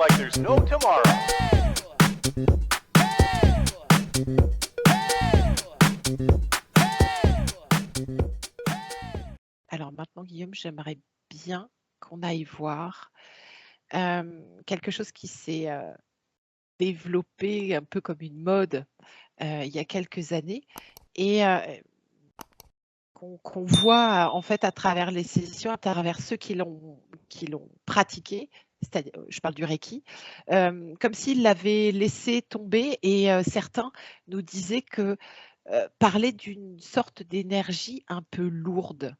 like there's no tomorrow. Alors maintenant, Guillaume, j'aimerais bien qu'on aille voir quelque chose qui s'est développé un peu comme une mode il y a quelques années et qu'on voit en fait à travers les sessions, à travers ceux qui l'ont pratiqué, c'est-à-dire, je parle du Reiki, comme s'ils l'avaient laissé tomber et certains nous disaient que parlaient d'une sorte d'énergie un peu lourde,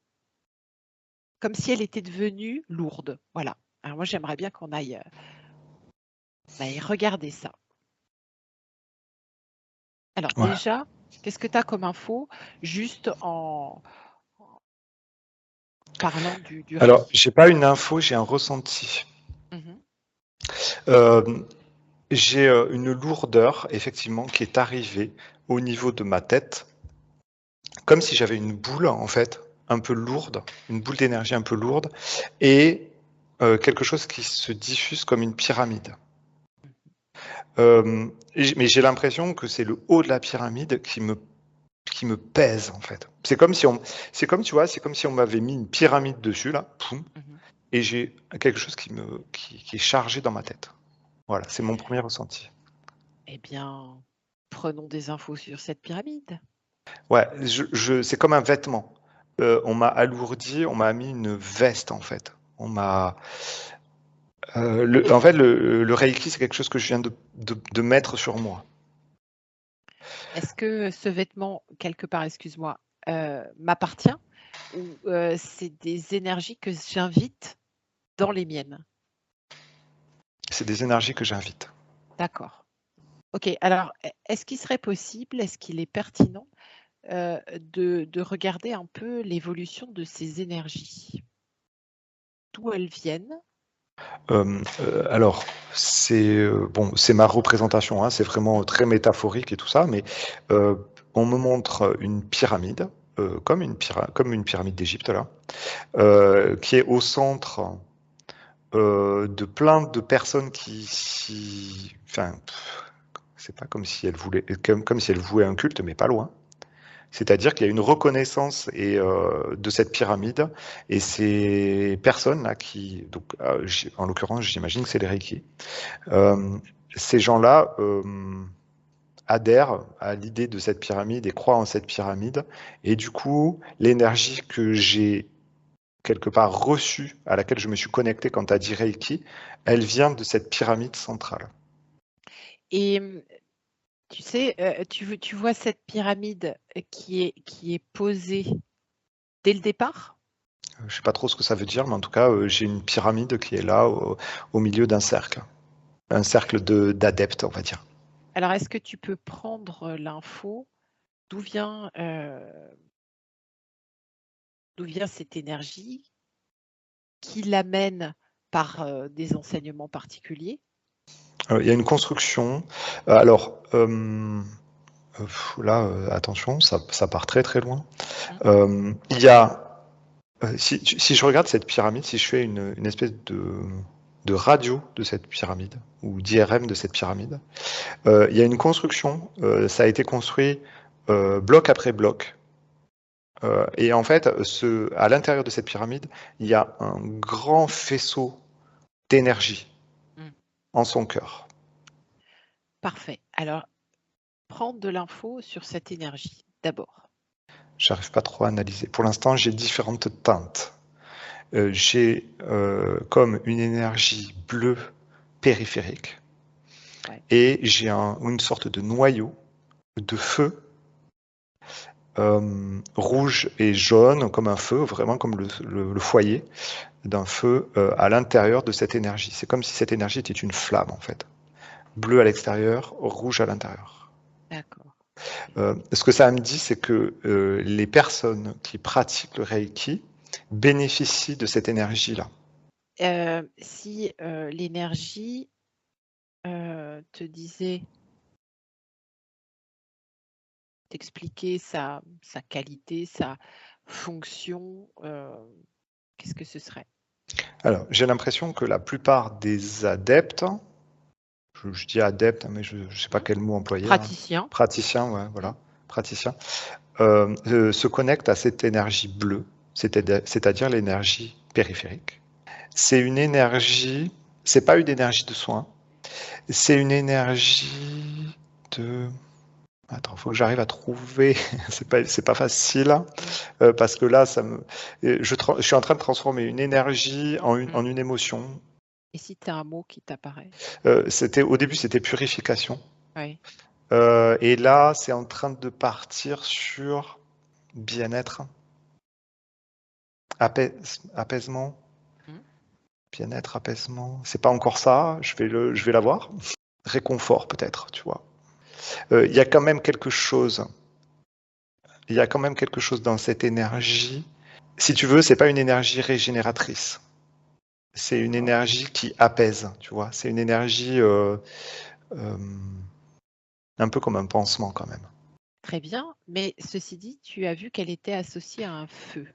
comme si elle était devenue lourde. Voilà. Alors moi, j'aimerais bien qu'on aille regarder ça. Alors Ouais. déjà, qu'est-ce que tu as comme info juste en parlant du Alors, Reiki? j'ai pas une info, j'ai un ressenti. Mhm. J'ai une lourdeur, effectivement, qui est arrivée au niveau de ma tête, comme si j'avais une boule, en fait, un peu lourde, une boule d'énergie un peu lourde, et quelque chose qui se diffuse comme une pyramide. Mais j'ai l'impression que c'est le haut de la pyramide qui me pèse, en fait. C'est comme si on m'avait mis une pyramide dessus, là, poum, Mhm. et j'ai quelque chose qui est chargé dans ma tête. Voilà, c'est mon premier ressenti. Eh bien, prenons des infos sur cette pyramide. Ouais, c'est comme un vêtement. On m'a alourdi, on m'a mis une veste, en fait. En fait, le Reiki, c'est quelque chose que je viens de mettre sur moi. Est-ce que ce vêtement, quelque part, excuse-moi, m'appartient ou c'est des énergies que j'invite dans les miennes? C'est des énergies que j'invite. D'accord. Ok, alors est-ce qu'il serait possible, est-ce qu'il est pertinent de regarder un peu l'évolution de ces énergies? D'où elles viennent? Alors, c'est ma représentation, hein, c'est vraiment très métaphorique et tout ça, mais on me montre une pyramide, comme une pyramide d'Égypte, là, qui est au centre de plein de personnes enfin, c'est pas comme si elles voulaient, comme si elles vouaient un culte, mais pas loin. C'est-à-dire qu'il y a une reconnaissance de cette pyramide et ces personnes-là donc, en l'occurrence, j'imagine que c'est les Reiki. Ces gens-là adhèrent à l'idée de cette pyramide et croient en cette pyramide. Et du coup, l'énergie que j'ai quelque part reçue, à laquelle je me suis connecté quand tu as dit Reiki, elle vient de cette pyramide centrale. Et tu sais, tu vois cette pyramide qui est posée dès le départ? Je ne sais pas trop ce que ça veut dire, mais en tout cas, j'ai une pyramide qui est là au milieu d'un cercle. Un cercle d'adeptes, on va dire. Alors, est-ce que tu peux prendre l'info? D'où vient cette énergie? Qui l'amène par des enseignements particuliers? Il y a une construction. Alors, là, attention, ça part très très loin. Il y a, si je regarde cette pyramide, si je fais une espèce de radio de cette pyramide, ou d'IRM de cette pyramide, il y a une construction, ça a été construit bloc après bloc. Et en fait, à l'intérieur de cette pyramide, il y a un grand faisceau d'énergie en son cœur. Parfait. Alors, prendre de l'info sur cette énergie, d'abord. J'arrive pas trop à analyser. Pour l'instant, j'ai différentes teintes. J'ai comme une énergie bleue périphérique Ouais. et j'ai une sorte de noyau de feu rouge et jaune comme un feu, vraiment comme le foyer d'un feu à l'intérieur de cette énergie. C'est comme si cette énergie était une flamme en fait. Bleu à l'extérieur, rouge à l'intérieur. D'accord. Ce que ça me dit, c'est que les personnes qui pratiquent le Reiki bénéficient de cette énergie-là. Si l'énergie te disait, t'expliquer sa qualité, sa fonction, qu'est-ce que ce serait? Alors, j'ai l'impression que la plupart des adeptes je dis adepte, hein, mais je ne sais pas quel mot employer. Là. Praticien. Praticien, ouais, voilà, praticien, se connecte à cette énergie bleue, c'est-à-dire l'énergie périphérique. C'est une énergie, c'est pas une énergie de soin, c'est une énergie de... Attends, il faut que j'arrive à trouver, c'est pas facile, parce que là, je suis en train de transformer une énergie en une émotion. Et si tu as un mot qui t'apparaît? Au début, c'était purification. Oui. Et là, c'est en train de partir sur bien-être, apaisement, bien-être, apaisement. C'est pas encore ça, je vais l'avoir. Réconfort peut-être, tu vois. Il y a quand même quelque chose. Il y a quand même quelque chose dans cette énergie. Si tu veux, c'est pas une énergie régénératrice. C'est une énergie qui apaise, tu vois. C'est une énergie un peu comme un pansement quand même. Très bien, mais ceci dit, tu as vu qu'elle était associée à un feu.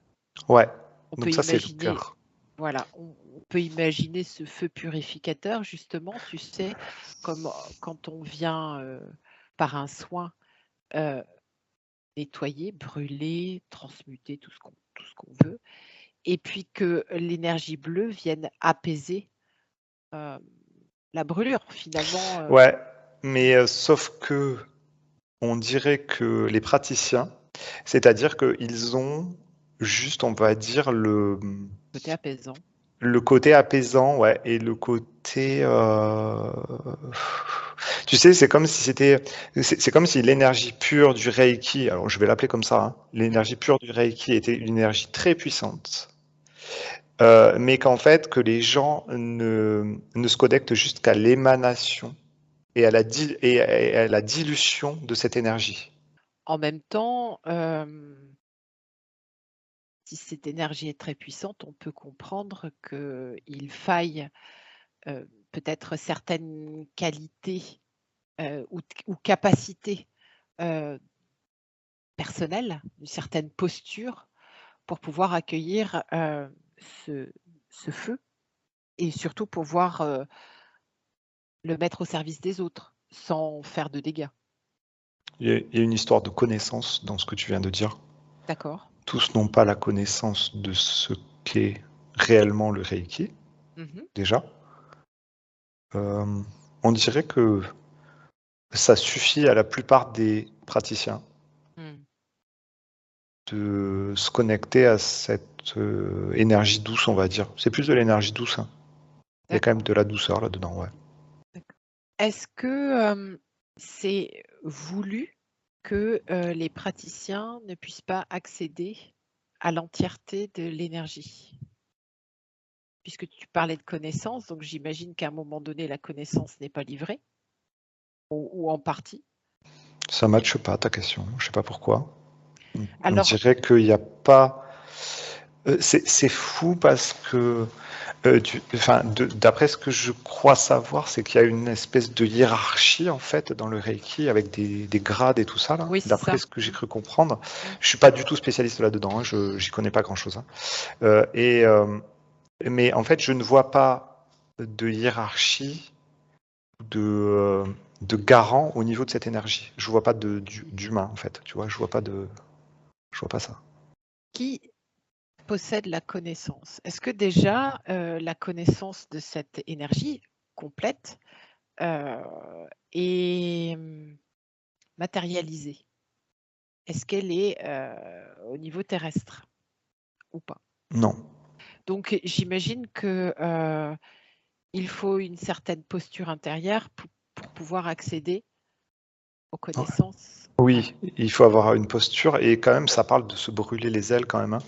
Ouais. On Donc peut ça, c'est le imaginer, cœur. voilà, on peut imaginer ce feu purificateur, justement, tu sais, comme quand on vient par un soin nettoyer, brûler, transmuter, tout ce qu'on veut, et puis que l'énergie bleue vienne apaiser la brûlure, finalement. Ouais, mais sauf que on dirait que les praticiens, c'est-à-dire qu'ils ont juste, on va dire, Côté apaisant. le côté apaisant, ouais, et le côté... Tu sais, c'est comme si l'énergie pure du Reiki, alors je vais l'appeler comme ça, hein, l'énergie pure du Reiki était une énergie très puissante, mais qu'en fait, que les gens ne se connectent juste qu'à l'émanation et à la dilution de cette énergie. En même temps, si cette énergie est très puissante, on peut comprendre qu'il faille peut-être certaines qualités ou capacités personnelles, une certaine posture pour pouvoir accueillir ce feu et surtout pouvoir le mettre au service des autres sans faire de dégâts. Il y a une histoire de connaissance dans ce que tu viens de dire. D'accord. Tous n'ont pas la connaissance de ce qu'est réellement le Reiki, déjà. On dirait que ça suffit à la plupart des praticiens de se connecter à cette énergie douce, on va dire. C'est plus de l'énergie douce. Hein. Il y a quand même de la douceur là-dedans, ouais. Est-ce que c'est voulu que les praticiens ne puissent pas accéder à l'entièreté de l'énergie? Puisque tu parlais de connaissance, donc j'imagine qu'à un moment donné, la connaissance n'est pas livrée, ou en partie. Ça ne matche pas ta question, je ne sais pas pourquoi. On Alors, dirait qu'il n'y a pas... c'est fou parce que, d'après ce que je crois savoir, c'est qu'il y a une espèce de hiérarchie en fait dans le Reiki avec des grades et tout ça. Là. oui, c'est D'après ça. ce que j'ai cru comprendre, je suis pas du tout spécialiste là-dedans. Hein, j'y connais pas grand-chose. Hein. Mais en fait, je ne vois pas de hiérarchie, de garant au niveau de cette énergie. Je vois pas d'humain en fait. Tu vois, je vois pas ça. Qui possède la connaissance? Est-ce que déjà la connaissance de cette énergie complète est matérialisée? Est-ce qu'elle est au niveau terrestre ou pas? Non. Donc j'imagine que il faut une certaine posture intérieure pour pouvoir accéder aux connaissances. Oui, il faut avoir une posture et quand même, ça parle de se brûler les ailes quand même. Hein.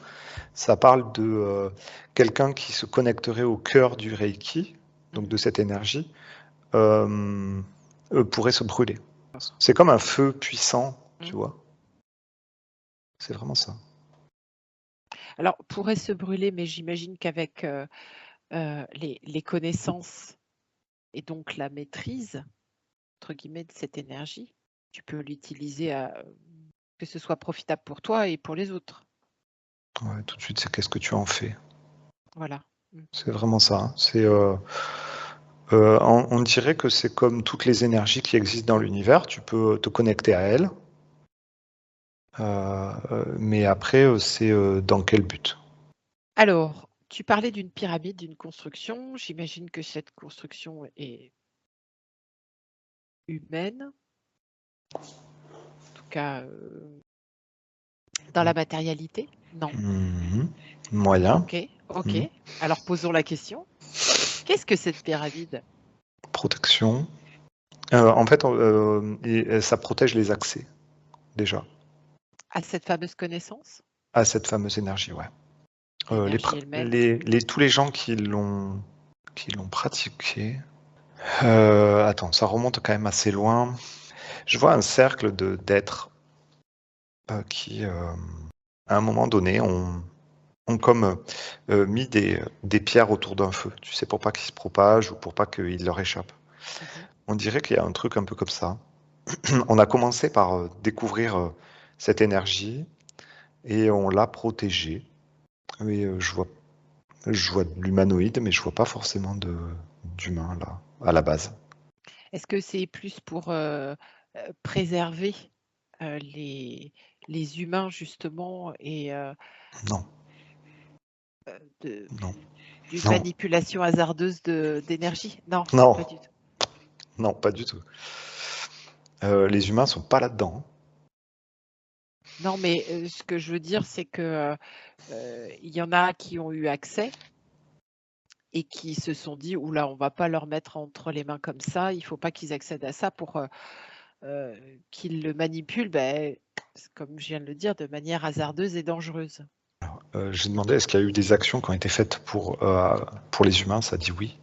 Ça parle de quelqu'un qui se connecterait au cœur du Reiki, donc de cette énergie, pourrait se brûler. C'est comme un feu puissant, tu vois. C'est vraiment ça. Alors, pourrait se brûler, mais j'imagine qu'avec les connaissances et donc la maîtrise, entre guillemets, de cette énergie, tu peux l'utiliser que ce soit profitable pour toi et pour les autres. Ouais, tout de suite, c'est qu'est-ce que tu en fais. Voilà. C'est vraiment ça. Hein. C'est On dirait que c'est comme toutes les énergies qui existent dans l'univers, tu peux te connecter à elles, mais après, c'est dans quel but? Alors, tu parlais d'une pyramide, d'une construction. J'imagine que cette construction est humaine, en tout cas dans la matérialité? Non. Moyen. Ok, ok. Alors posons la question. Qu'est-ce que cette pyramide? Protection. En fait, ça protège les accès, déjà, À cette fameuse connaissance? à cette fameuse énergie, ouais. L'énergie elle-même? Tous les gens qui l'ont pratiqué. Attends, ça remonte quand même assez loin. Je vois un cercle d'êtres qui, à un moment donné, ont comme mis des pierres autour d'un feu, tu sais, pour pas qu'ils se propagent ou pour pas qu'il leur échappe. On dirait qu'il y a un truc un peu comme ça. On a commencé par découvrir cette énergie et on l'a protégée. Et je vois de l'humanoïde, mais je vois pas forcément d'humain là, à la base. Est-ce que c'est plus pour préserver les humains justement et Non, non, d'une non, manipulation hasardeuse d'énergie? Non, non, pas du tout. non, pas du tout. Les humains sont pas là-dedans. Non, mais ce que je veux dire, c'est que il y en a qui ont eu accès et qui se sont dit: «Ouh là, on va pas leur mettre entre les mains comme ça, il faut pas qu'ils accèdent à ça pour qu'ils le manipulent», comme je viens de le dire, de manière hasardeuse et dangereuse. J'ai demandé est-ce qu'il y a eu des actions qui ont été faites pour les humains, ça dit oui.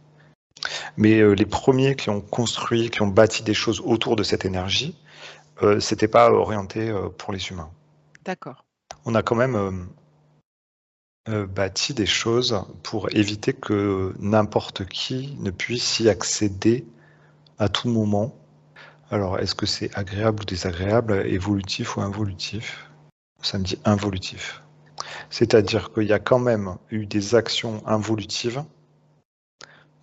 Mais les premiers qui ont construit, qui ont bâti des choses autour de cette énergie, c'était pas orienté pour les humains. D'accord. On a quand même bâti des choses pour éviter que n'importe qui ne puisse y accéder à tout moment. Alors, est-ce que c'est agréable ou désagréable, évolutif ou involutif? Ça me dit involutif. C'est-à-dire qu'il y a quand même eu des actions involutives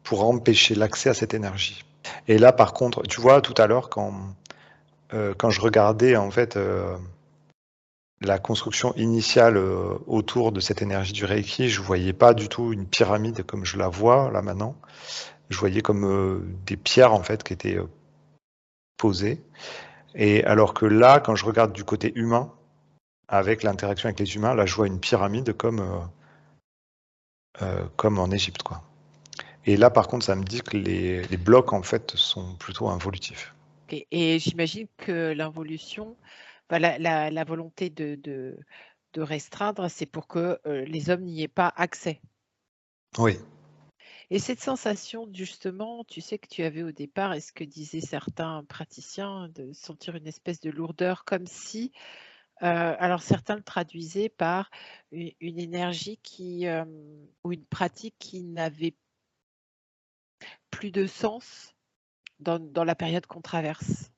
pour empêcher l'accès à cette énergie. Et là, par contre, tu vois, tout à l'heure, quand je regardais en fait la construction initiale autour de cette énergie du Reiki, je voyais pas du tout une pyramide comme je la vois là maintenant. Je voyais comme des pierres en fait qui étaient posées. Et alors que là, quand je regarde du côté humain, avec l'interaction avec les humains, là, je vois une pyramide comme en Égypte, quoi. Et là, par contre, ça me dit que les blocs en fait sont plutôt involutifs. Et j'imagine que l'involution, la volonté de restreindre, c'est pour que les hommes n'y aient pas accès. Oui. Et cette sensation, justement, tu sais que tu avais au départ, et ce que disaient certains praticiens, de sentir une espèce de lourdeur, comme si, alors certains le traduisaient par une énergie ou une pratique qui n'avait plus de sens dans la période qu'on traverse.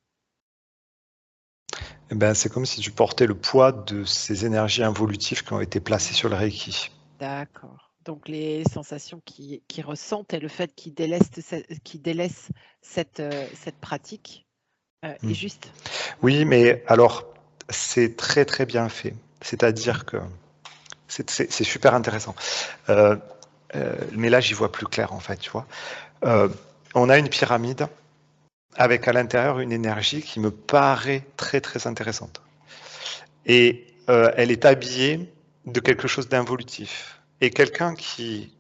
Eh ben, c'est comme si tu portais le poids de ces énergies involutives qui ont été placées sur le Reiki. D'accord. Donc les sensations qu'ils ressentent et le fait qu'ils délaissent cette pratique est juste. Oui, mais alors, c'est très très bien fait. C'est-à-dire que c'est super intéressant. Mais là, j'y vois plus clair en fait, tu vois. On a une pyramide avec à l'intérieur une énergie qui me paraît très très intéressante. Et elle est habillée de quelque chose d'involutif. Et quelqu'un qui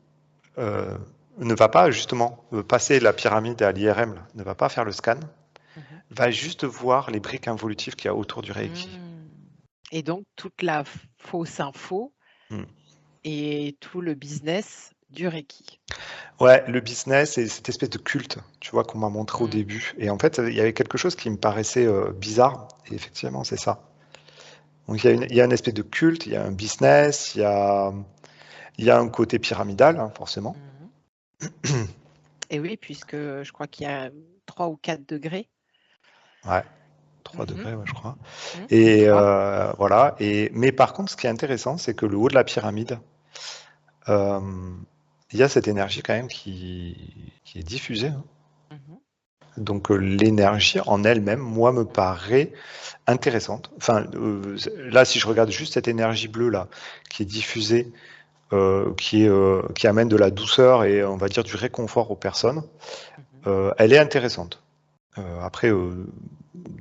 ne va pas justement passer la pyramide à l'IRM, ne va pas faire le scan, va juste voir les briques involutives qu'il y a autour du Reiki. Et donc toute la fausse info et tout le business du Reiki. Ouais, le business et cette espèce de culte, tu vois, qu'on m'a montré au début. Et en fait, il y avait quelque chose qui me paraissait bizarre. Et effectivement, c'est ça. Donc, il y a une espèce de culte, il y a un business, il y a un côté pyramidal, hein, forcément. Et oui, puisque je crois qu'il y a 3 ou 4 degrés. Ouais, 3 degrés, ouais, je crois. Mmh. Et 3. voilà. Mais par contre, ce qui est intéressant, c'est que le haut de la pyramide, il y a cette énergie quand même qui est diffusée, hein. Mmh. Donc l'énergie en elle-même, moi, me paraît intéressante. Enfin, là, si je regarde juste cette énergie bleue là, qui est diffusée, qui amène de la douceur et on va dire du réconfort aux personnes, Mmh. elle est intéressante. Après,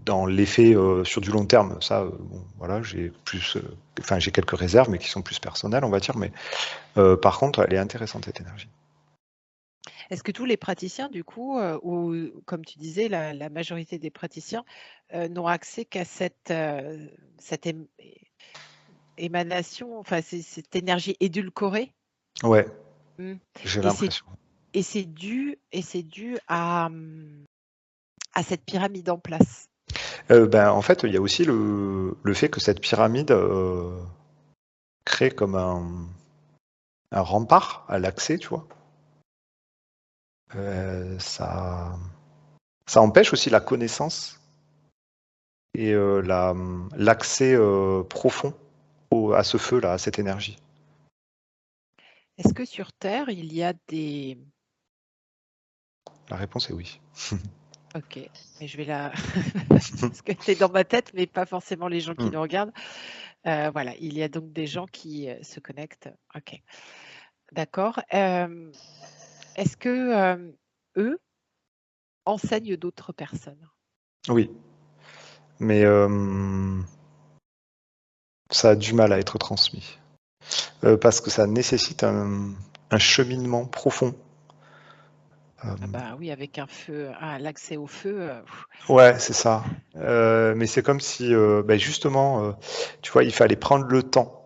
dans l'effet sur du long terme, ça, bon, voilà, j'ai quelques réserves, mais qui sont plus personnelles, on va dire. Mais par contre, elle est intéressante cette énergie. Est-ce que tous les praticiens, du coup, ou comme tu disais, la majorité des praticiens, n'ont accès qu'à cette émanation, enfin, cette énergie édulcorée? Ouais, Mmh. j'ai Et c'est l'impression. dû à cette pyramide en place? Ben, en fait, il y a aussi le fait que cette pyramide crée comme un rempart à l'accès, tu vois. Ça empêche aussi la connaissance et l'accès profond à ce feu-là, à cette énergie. Est-ce que sur Terre, il y a des... La réponse est oui. Ok, mais je vais la... parce que tu es dans ma tête, mais pas forcément les gens qui Mm. nous regardent. Voilà, il y a donc des gens qui se connectent. Ok, d'accord. Est-ce que eux enseignent d'autres personnes? Oui, mais ça a du mal à être transmis. Parce que ça nécessite un cheminement profond. Ah bah oui, avec un feu, l'accès au feu. Ouais, c'est ça. Mais c'est comme si, ben justement, tu vois, il fallait prendre le temps.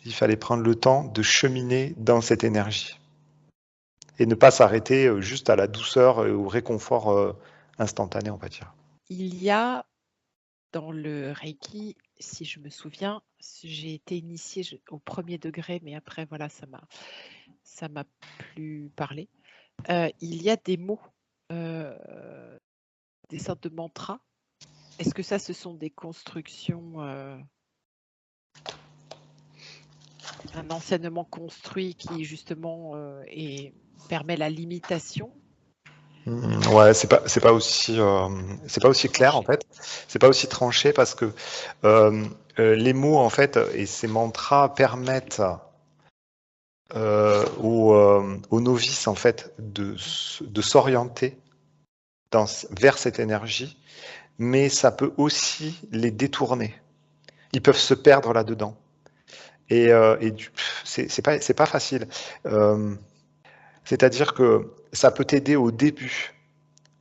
Il fallait prendre le temps de cheminer dans cette énergie et ne pas s'arrêter juste à la douceur et au réconfort instantané, on va dire. Il y a dans le Reiki, si je me souviens, j'ai été initiée au premier degré, mais après, voilà, ça m'a plus parlé. Il y a des mots, euh, des sortes de mantras. Est-ce que ça, ce sont des constructions, un enseignement construit qui justement permet la limitation? Ouais, c'est pas aussi clair en Tranché. fait. C'est pas aussi tranché parce que euh, les mots en fait et ces mantras permettent aux novices en fait de s'orienter vers cette énergie, mais ça peut aussi les détourner. Ils peuvent se perdre là-dedans. C'est pas facile. Euh, C'est-à-dire que ça peut t'aider au début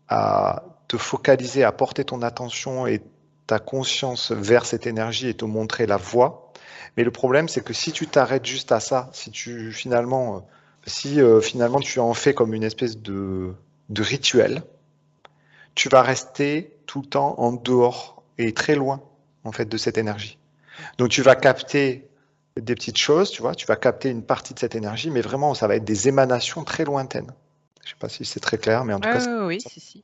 à te focaliser, à porter ton attention et ta conscience vers cette énergie et te montrer la voie. Mais le problème, c'est que si tu t'arrêtes juste à ça, si finalement tu en fais comme une espèce de rituel, tu vas rester tout le temps en dehors et très loin en fait de cette énergie. Donc tu vas capter des petites choses, tu vois, tu vas capter une partie de cette énergie, mais vraiment ça va être des émanations très lointaines. Je ne sais pas si c'est très clair, mais en tout cas, Oui, si, si.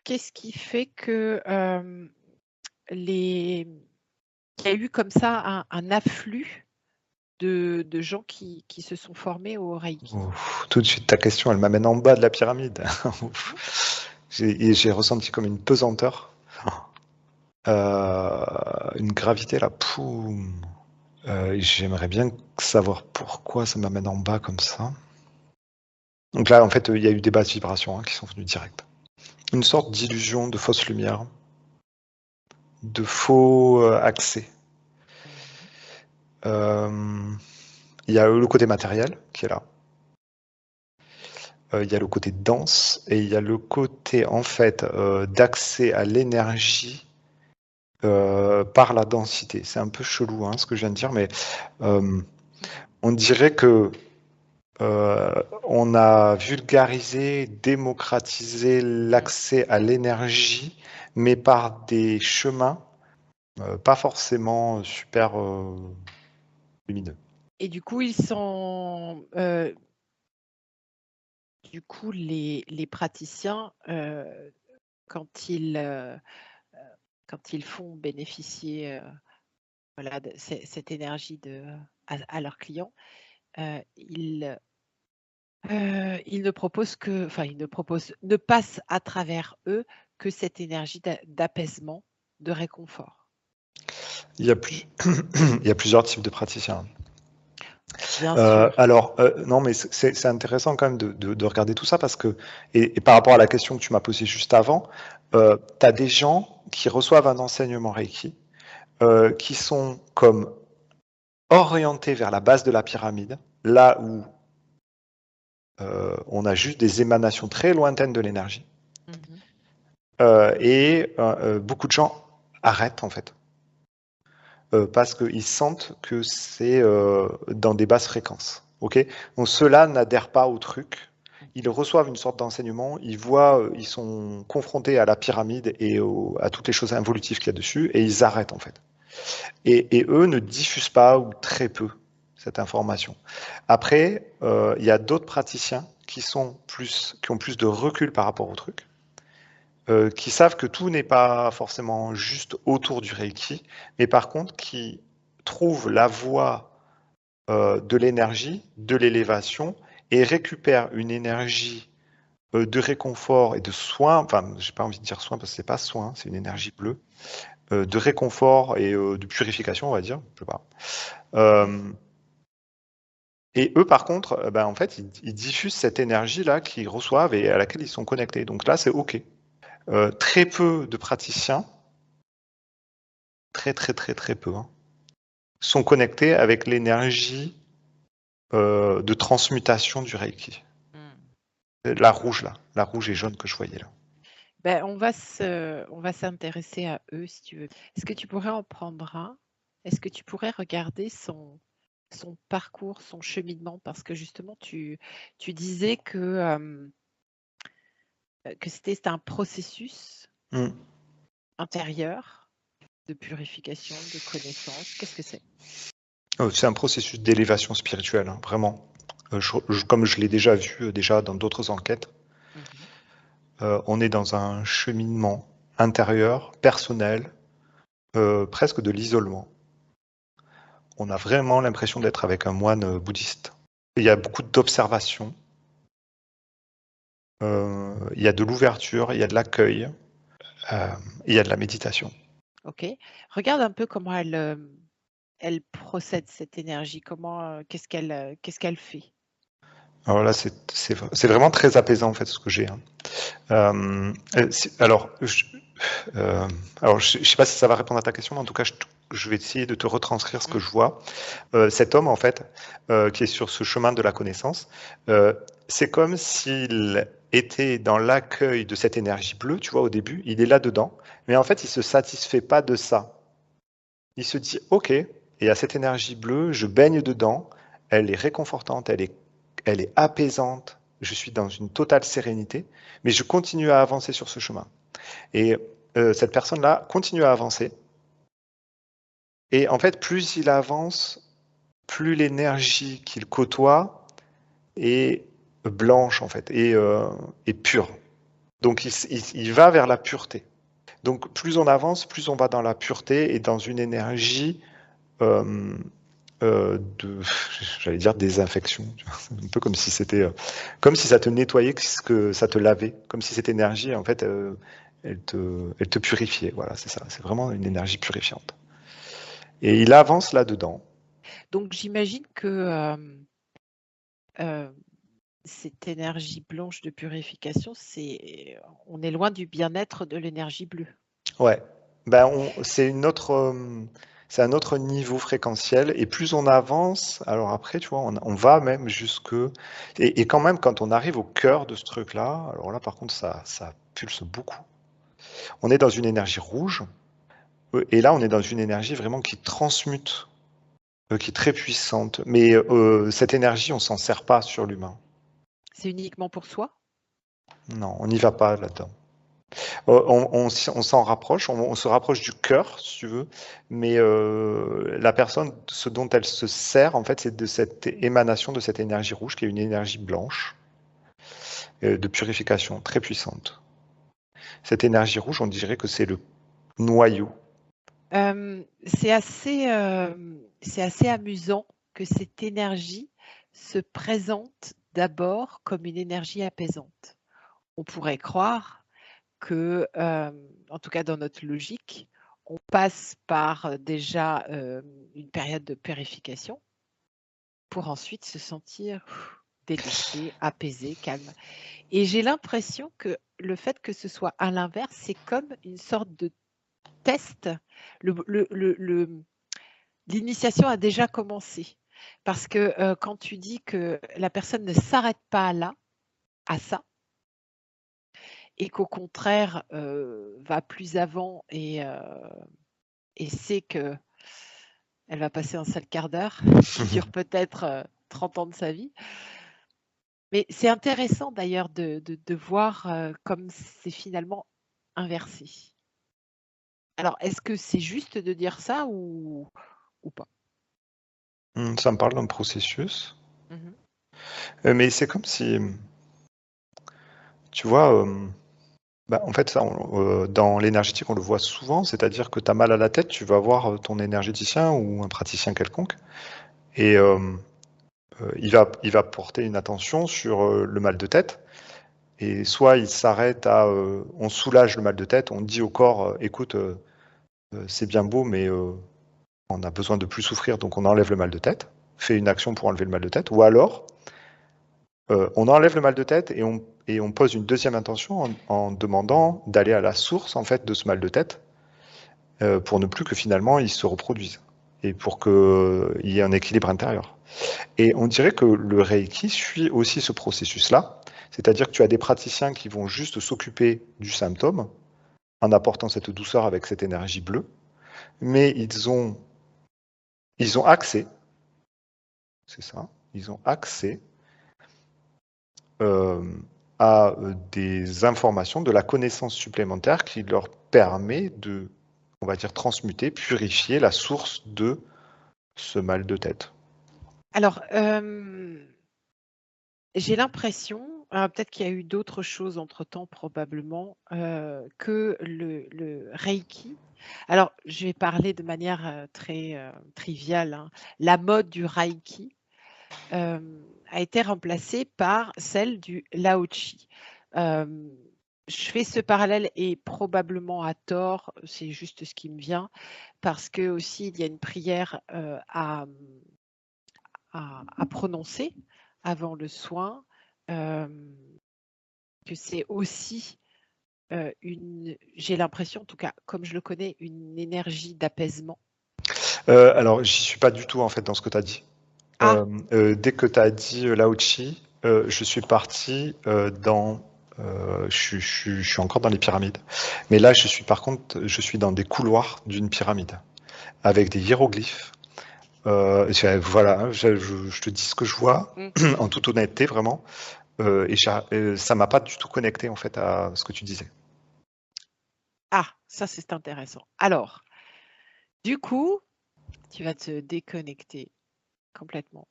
Qu'est-ce qui fait que les... qu'il y a eu comme ça un afflux de gens qui se sont formés au Reiki? ouf, tout de suite ta question, elle m'amène en bas de la pyramide. Mhm. J'ai ressenti comme une pesanteur, une gravité là. Poum. J'aimerais bien savoir pourquoi ça m'amène en bas comme ça. Donc là, en fait, il y a eu des basses vibrations qui sont venues direct. Une sorte d'illusion, de fausse lumière, de faux accès. Mhm. Euh, Il y a le côté matériel qui est là. Il y a le côté dense et il y a le côté en fait d'accès à l'énergie par la densité. C'est un peu chelou ce que je viens de dire, mais euh, on dirait que on a vulgarisé, démocratisé l'accès à l'énergie, mais par des chemins pas forcément super lumineux. Et du coup, du coup, les praticiens, quand quand ils font bénéficier voilà, cette énergie à leurs clients, ils Il ne passe à travers eux que cette énergie d'apaisement, de réconfort. Il y a plus il y a plusieurs types de praticiens. Bien sûr. Alors, non, mais c'est intéressant quand même de regarder tout ça parce que et par rapport à la question que tu m'as posée juste avant, tu as des gens qui reçoivent un enseignement Reiki, qui sont comme orientés vers la base de la pyramide, là où, on a juste des émanations très lointaines de l'énergie, Mmh. beaucoup de gens arrêtent, en fait, parce qu'ils sentent que c'est, dans des basses fréquences, OK? Donc ceux-là n'adhèrent pas au truc. Ils reçoivent une sorte d'enseignement, ils voient, ils sont confrontés à la pyramide et à toutes les choses involutives qu'il y a dessus et ils arrêtent, en fait. Et eux ne diffusent pas ou très peu cette information. Après, il y a d'autres praticiens qui ont plus de recul par rapport au truc, qui savent que tout n'est pas forcément juste autour du Reiki, mais par contre qui trouvent la voie de l'énergie, de l'élévation, et récupèrent une énergie de réconfort et de soin, enfin, j'ai pas envie de dire soin parce que c'est pas soin, c'est une énergie bleue, de réconfort et de purification, on va dire, je sais pas. Et eux, par contre, ben, en fait, ils diffusent cette énergie-là qu'ils reçoivent et à laquelle ils sont connectés. Donc là, c'est OK. Très peu de praticiens, très peu, hein, sont connectés avec l'énergie de transmutation du Reiki. La rouge, là, la rouge et jaune que je voyais là. Ben, on va s'intéresser à eux si tu veux. Est-ce que tu pourrais en prendre un? Est-ce que tu pourrais regarder son parcours, son cheminement? Parce que justement, tu disais que c'était un processus Mm. intérieur de purification, de connaissance. Qu'est-ce que c'est? C'est un processus d'élévation spirituelle, hein, vraiment. Comme je l'ai déjà vu déjà dans d'autres enquêtes, Mhm. on est dans un cheminement intérieur, personnel, presque de l'isolement. On a vraiment l'impression d'être avec un moine bouddhiste. Il y a beaucoup d'observation, il y a de l'ouverture, il y a de l'accueil, il y a de la méditation. Ok. Regarde un peu comment elle procède, cette énergie. Qu'est-ce qu'elle fait? Alors là, c'est vraiment très apaisant en fait ce que j'ai, hein. Alors, je sais pas si ça va répondre à ta question, mais en tout cas, je vais essayer de te retranscrire ce que je vois. Cet homme, en fait, qui est sur ce chemin de la connaissance, c'est comme s'il était dans l'accueil de cette énergie bleue, tu vois, au début, il est là-dedans, mais en fait, il se satisfait pas de ça. Il se dit, OK, et à cette énergie bleue, je baigne dedans, elle est réconfortante, elle est apaisante, je suis dans une totale sérénité, mais je continue à avancer sur ce chemin. Et cette personne-là continue à avancer. Et en fait, plus il avance, plus l'énergie qu'il côtoie est blanche, en fait, et pure. Donc, il va vers la pureté. Donc, plus on avance, plus on va dans la pureté et dans une énergie j'allais dire désinfection. Un peu comme si c'était, comme si ça te nettoyait, que ça te lavait, comme si cette énergie, en fait, elle te purifiait. Voilà, c'est ça. C'est vraiment une énergie purifiante. Et il avance là-dedans. Donc, j'imagine que cette énergie blanche de purification, on est loin du bien-être de l'énergie bleue. Ouais. Ben, c'est un autre niveau fréquentiel. Et plus on avance, alors après, tu vois, on va même jusque. Et quand même, quand on arrive au cœur de ce truc-là, alors là, par contre, ça pulse beaucoup. On est dans une énergie rouge. Et là, on est dans une énergie vraiment qui transmute, qui est très puissante. Mais cette énergie, on s'en sert pas sur l'humain. C'est uniquement pour soi? Non, on n'y va pas là-dedans. On s'en rapproche, on se rapproche du cœur, si tu veux, mais la personne, ce dont elle se sert, en fait, c'est de cette émanation de cette énergie rouge, qui est une énergie blanche, de purification très puissante. Cette énergie rouge, on dirait que c'est le noyau. C'est assez amusant que cette énergie se présente d'abord comme une énergie apaisante. On pourrait croire que, en tout cas dans notre logique, on passe par déjà une période de purification pour ensuite se sentir déliché, apaisé, calme. Et j'ai l'impression que le fait que ce soit à l'inverse, c'est comme une sorte de test. L'initiation a déjà commencé. Parce que quand tu dis que la personne ne s'arrête pas là, à ça, et qu'au contraire va plus avant et sait qu'elle va passer un sale quart d'heure qui dure peut-être 30 ans de sa vie. Mais c'est intéressant d'ailleurs de voir comme c'est finalement inversé. Alors, est-ce que c'est juste de dire ça ou pas? Ça me parle d'un processus. Mmh. Mais c'est comme si, tu vois, en fait, ça, dans l'énergétique, on le voit souvent, c'est-à-dire que tu as mal à la tête, tu vas voir ton énergéticien ou un praticien quelconque, et il va porter une attention sur le mal de tête, et soit il s'arrête à on soulage le mal de tête, on dit au corps, écoute, c'est bien beau, mais on a besoin de plus souffrir, donc on enlève le mal de tête, fait une action pour enlever le mal de tête, ou alors on enlève le mal de tête et on pose une deuxième intention en demandant d'aller à la source en fait de ce mal de tête pour ne plus que finalement il se reproduise et pour qu'il y ait un équilibre intérieur. Et on dirait que le Reiki suit aussi ce processus-là, c'est-à-dire que tu as des praticiens qui vont juste s'occuper du symptôme en apportant cette douceur avec cette énergie bleue, mais ils ont accès, c'est ça, ils ont accès à des informations, de la connaissance supplémentaire qui leur permet de, on va dire, transmuter, purifier la source de ce mal de tête. Alors, j'ai l'impression, peut-être qu'il y a eu d'autres choses entre-temps probablement, que le Reiki, alors je vais parler de manière très triviale, hein. La mode du Reiki a été remplacée par celle du Lao Chi. Je fais ce parallèle et probablement à tort, c'est juste ce qui me vient, parce que aussi il y a une prière à prononcer avant le soin, que c'est aussi j'ai l'impression, en tout cas comme je le connais, une énergie d'apaisement. Alors, j'y suis pas du tout en fait dans ce que tu as dit. Ah, Dès que tu as dit Lao Chi, je suis parti dans. Je suis encore dans les pyramides. Mais là, par contre, je suis dans des couloirs d'une pyramide avec des hiéroglyphes. Voilà, je te dis ce que je vois, en toute honnêteté, vraiment. Et ça m'a pas du tout connecté en fait à ce que tu disais. ah, ça c'est intéressant. Alors, du coup, tu vas te déconnecter complètement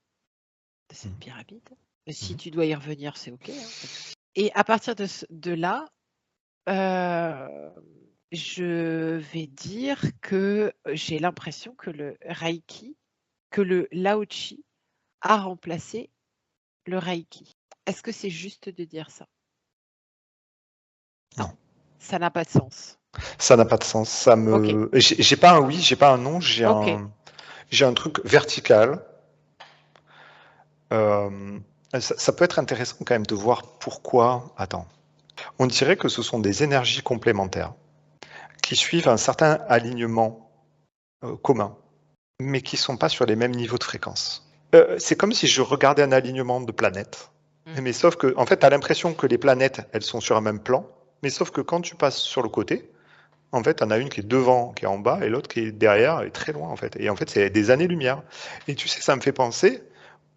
de cette pyramide. Si tu dois y revenir, c'est OK, hein, pas de souci. Et à partir de là, je vais dire que j'ai l'impression que le Reiki, que le Lao Chi a remplacé le Reiki. Est-ce que c'est juste de dire ça? Non. Ça n'a pas de sens. Ça n'a pas de sens. Ça me. OK. J'ai pas un oui, j'ai pas un non, j'ai OK. un truc vertical. Ça peut être intéressant quand même de voir pourquoi. Attends. On dirait que ce sont des énergies complémentaires qui suivent un certain alignement commun, mais qui sont pas sur les mêmes niveaux de fréquence. C'est comme si je regardais un alignement de planètes. Mais sauf que, en fait, tu as l'impression que les planètes, elles sont sur un même plan, mais sauf que quand tu passes sur le côté, en fait, tu en as une qui est devant, qui est en bas, et l'autre qui est derrière, et très loin, en fait. Et en fait, c'est des années-lumière. Et tu sais, ça me fait penser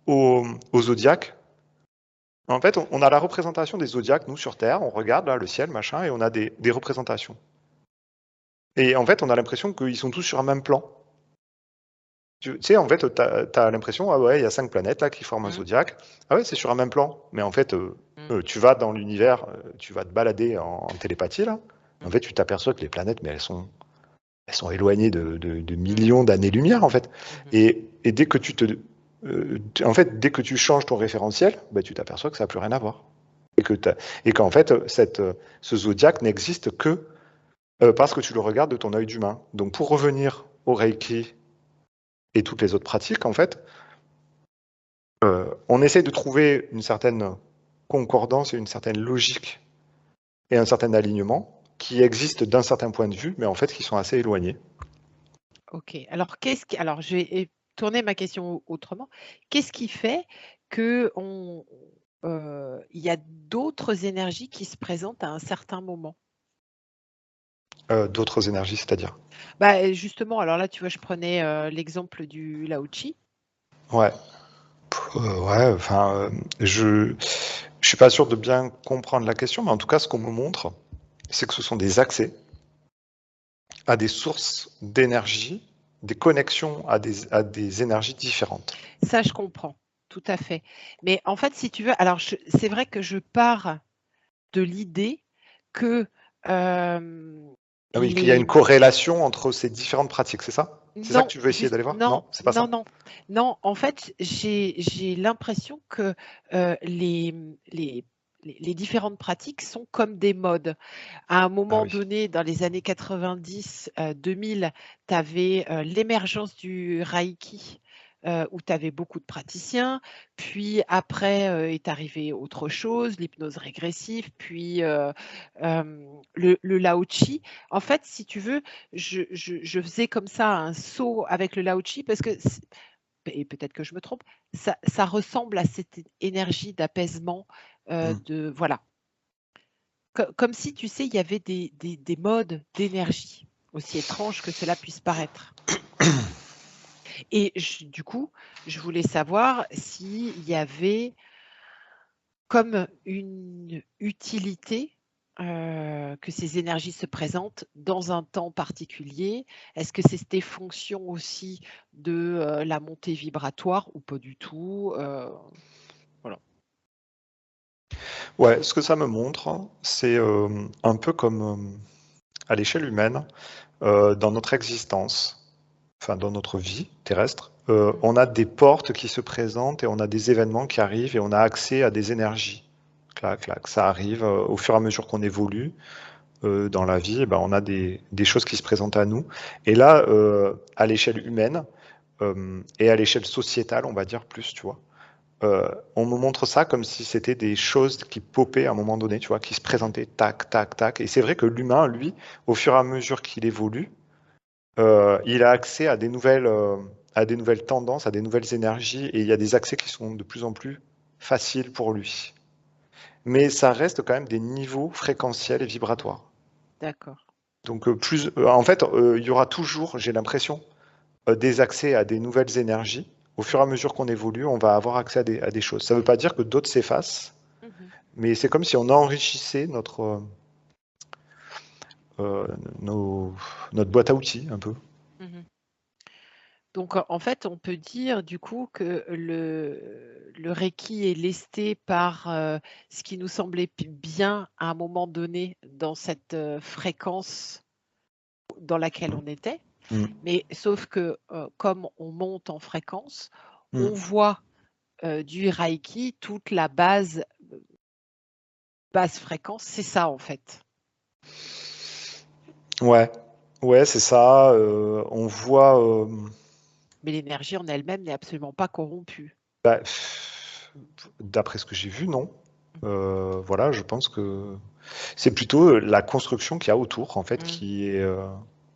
au zodiaque. En fait, on a la représentation des zodiaques, nous, sur Terre, on regarde là, le ciel, machin, et on a des représentations. Et en fait, on a l'impression qu'ils sont tous sur un même plan. Tu sais, en fait, tu as l'impression, ah ouais, il y a 5 planètes là qui forment un zodiaque. Ah ouais, c'est sur un même plan. Mais en fait, tu vas dans l'univers, tu vas te balader en télépathie là. En fait, tu t'aperçois que les planètes, mais elles sont éloignées de millions d'années-lumière en fait. Et dès que tu te en fait, dès que tu changes ton référentiel, bah, tu t'aperçois que ça n'a plus rien à voir. Et qu'en fait, ce zodiaque n'existe que parce que tu le regardes de ton œil d'humain. Donc, pour revenir au Reiki et toutes les autres pratiques, en fait, on essaye de trouver une certaine concordance et une certaine logique et un certain alignement qui existent d'un certain point de vue, mais en fait qui sont assez éloignés. Ok. Alors, alors, je vais tourner ma question autrement. Qu'est-ce qui fait que il y a d'autres énergies qui se présentent à un certain moment? D'autres énergies, c'est-à-dire? Bah, justement, alors là, tu vois, je prenais l'exemple du Lao Chi. Ouais. Ouais, enfin, je suis pas sûr de bien comprendre la question, mais en tout cas, ce qu'on me montre, c'est que ce sont des accès à des sources d'énergie, des connexions à des énergies différentes. Ça, je comprends, tout à fait. Mais en fait, si tu veux, alors c'est vrai que je pars de l'idée que Ah oui, qu'il y a une corrélation entre ces différentes pratiques, c'est ça? C'est ça que non, tu veux essayer d'aller voir? non, Non, c'est pas non, ça? non, non. En fait, j'ai l'impression que les différentes pratiques sont comme des modes. À un Ah moment oui. donné, dans les années 90, 2000, tu avais l'émergence du Reiki, où tu avais beaucoup de praticiens. Puis après est arrivé autre chose, l'hypnose régressive, puis le Lao Chi. En fait, si tu veux, je faisais comme ça un saut avec le Lao Chi parce que, et peut-être que je me trompe, ça ressemble à cette énergie d'apaisement, Mm. de voilà. Comme si, tu sais, il y avait des modes d'énergie, aussi étranges que cela puisse paraître. Et du coup, je voulais savoir s'il y avait comme une utilité que ces énergies se présentent dans un temps particulier. Est-ce que c'était fonction aussi de la montée vibratoire ou pas du tout? Voilà. Ouais, ce que ça me montre, c'est un peu comme à l'échelle humaine, dans notre existence, enfin dans notre vie terrestre, on a des portes qui se présentent et on a des événements qui arrivent et on a accès à des énergies. Clac, clac, ça arrive au fur et à mesure qu'on évolue dans la vie, eh ben, on a des choses qui se présentent à nous. Et là, à l'échelle humaine et à l'échelle sociétale, on va dire plus, tu vois. On me montre ça comme si c'était des choses qui popaient à un moment donné, tu vois, qui se présentaient, tac, tac, tac. Et c'est vrai que l'humain, lui, au fur et à mesure qu'il évolue, il a accès à des nouvelles tendances, à des nouvelles énergies, et il y a des accès qui sont de plus en plus faciles pour lui. Mais ça reste quand même des niveaux fréquentiels et vibratoires. D'accord. Donc en fait, il y aura toujours, j'ai l'impression, des accès à des nouvelles énergies. Au fur et à mesure qu'on évolue, on va avoir accès à des choses. Ça ne veut pas dire que d'autres s'effacent, Mhm. mais c'est comme si on enrichissait euh, notre boîte à outils un peu. Mhm. Donc, en fait, on peut dire du coup que le Reiki est lesté par ce qui nous semblait bien à un moment donné dans cette fréquence dans laquelle on était. Mm. Mais sauf que comme on monte en fréquence, Mm. on voit du Reiki toute la basse fréquence. C'est ça en fait. Ouais, ouais, c'est ça. On voit, Mais l'énergie en elle-même n'est absolument pas corrompue. bah, d'après ce que j'ai vu, non. Voilà, je pense que c'est plutôt la construction qu'il y a autour, en fait, Mm.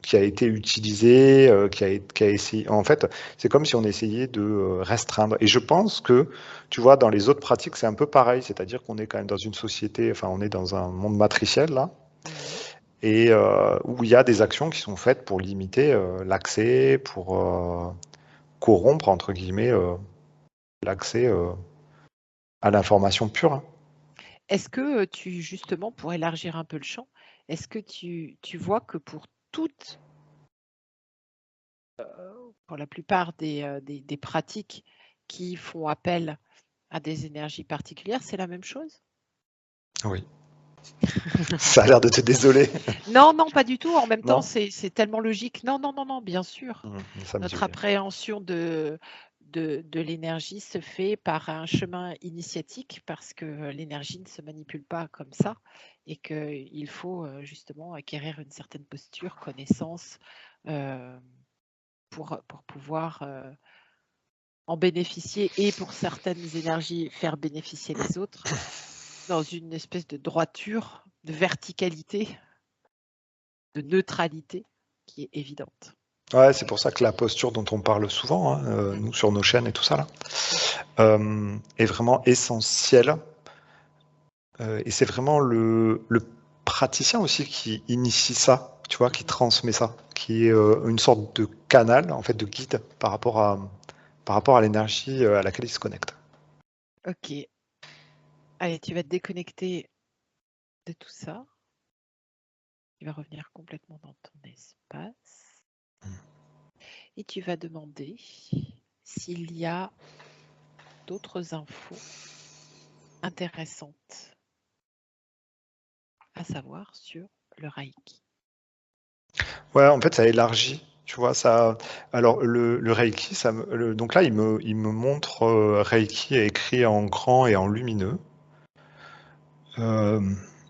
qui a été utilisée, qui a essayé. En fait, c'est comme si on essayait de restreindre. Et je pense que, tu vois, dans les autres pratiques, c'est un peu pareil. C'est-à-dire qu'on est quand même dans une société, enfin, on est dans un monde matriciel, là, Mhm. et où il y a des actions qui sont faites pour limiter l'accès, pour corrompre, entre guillemets, l'accès à l'information pure, hein. Est-ce que tu, justement, pour élargir un peu le champ, est-ce que tu vois que pour la plupart des pratiques qui font appel à des énergies particulières, c'est la même chose? Oui. Ça a l'air de te désoler. Non, non, pas du tout. En même temps, Non? c'est tellement logique. Non, non, non, non, bien sûr. Ça me dit Notre oui. appréhension de l'énergie se fait par un chemin initiatique parce que l'énergie ne se manipule pas comme ça et qu'il faut justement acquérir une certaine posture, connaissance pour pouvoir en bénéficier et pour certaines énergies faire bénéficier les autres dans une espèce de droiture, de verticalité, de neutralité qui est évidente. Ouais, c'est pour ça que la posture dont on parle souvent, hein, nous sur nos chaînes et tout ça là, est vraiment essentielle. Et c'est vraiment le praticien aussi qui initie ça, tu vois, qui transmet ça, qui est une sorte de canal, en fait, de guide par rapport à l'énergie à laquelle il se connecte. Ok. Allez, tu vas te déconnecter de tout ça. Tu vas revenir complètement dans ton espace. Et tu vas demander s'il y a d'autres infos intéressantes à savoir sur le Reiki. Ouais, en fait, ça élargit, tu vois, ça. Alors, le Reiki, donc là, il me montre Reiki écrit en grand et en lumineux.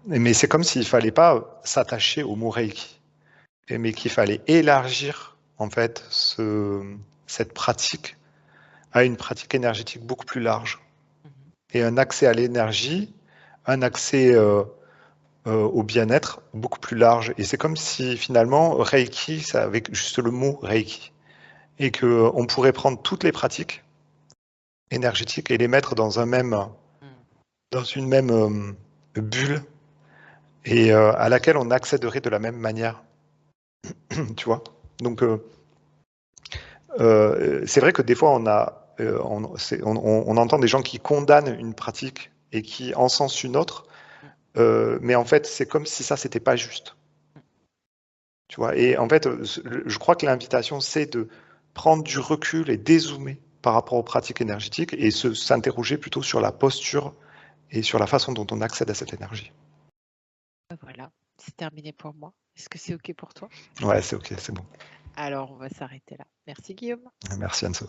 Mais c'est comme s'il fallait pas s'attacher au mot Reiki, mais qu'il fallait élargir, en fait, cette pratique à une pratique énergétique beaucoup plus large. Et un accès à l'énergie, un accès au bien-être beaucoup plus large. Et c'est comme si finalement Reiki, ça, avec juste le mot Reiki, et qu'on pourrait prendre toutes les pratiques énergétiques et les mettre dans une même bulle et à laquelle on accéderait de la même manière. Tu vois. Donc c'est vrai que des fois on entend des gens qui condamnent une pratique et qui encensent une autre, mais en fait c'est comme si ça c'était pas juste. Tu vois. Et en fait, je crois que l'invitation c'est de prendre du recul et dézoomer par rapport aux pratiques énergétiques et s'interroger plutôt sur la posture et sur la façon dont on accède à cette énergie. Voilà, c'est terminé pour moi. Est-ce que c'est OK pour toi? Ouais, c'est OK, c'est bon. Alors, on va s'arrêter là. Merci Guillaume. Merci Anso.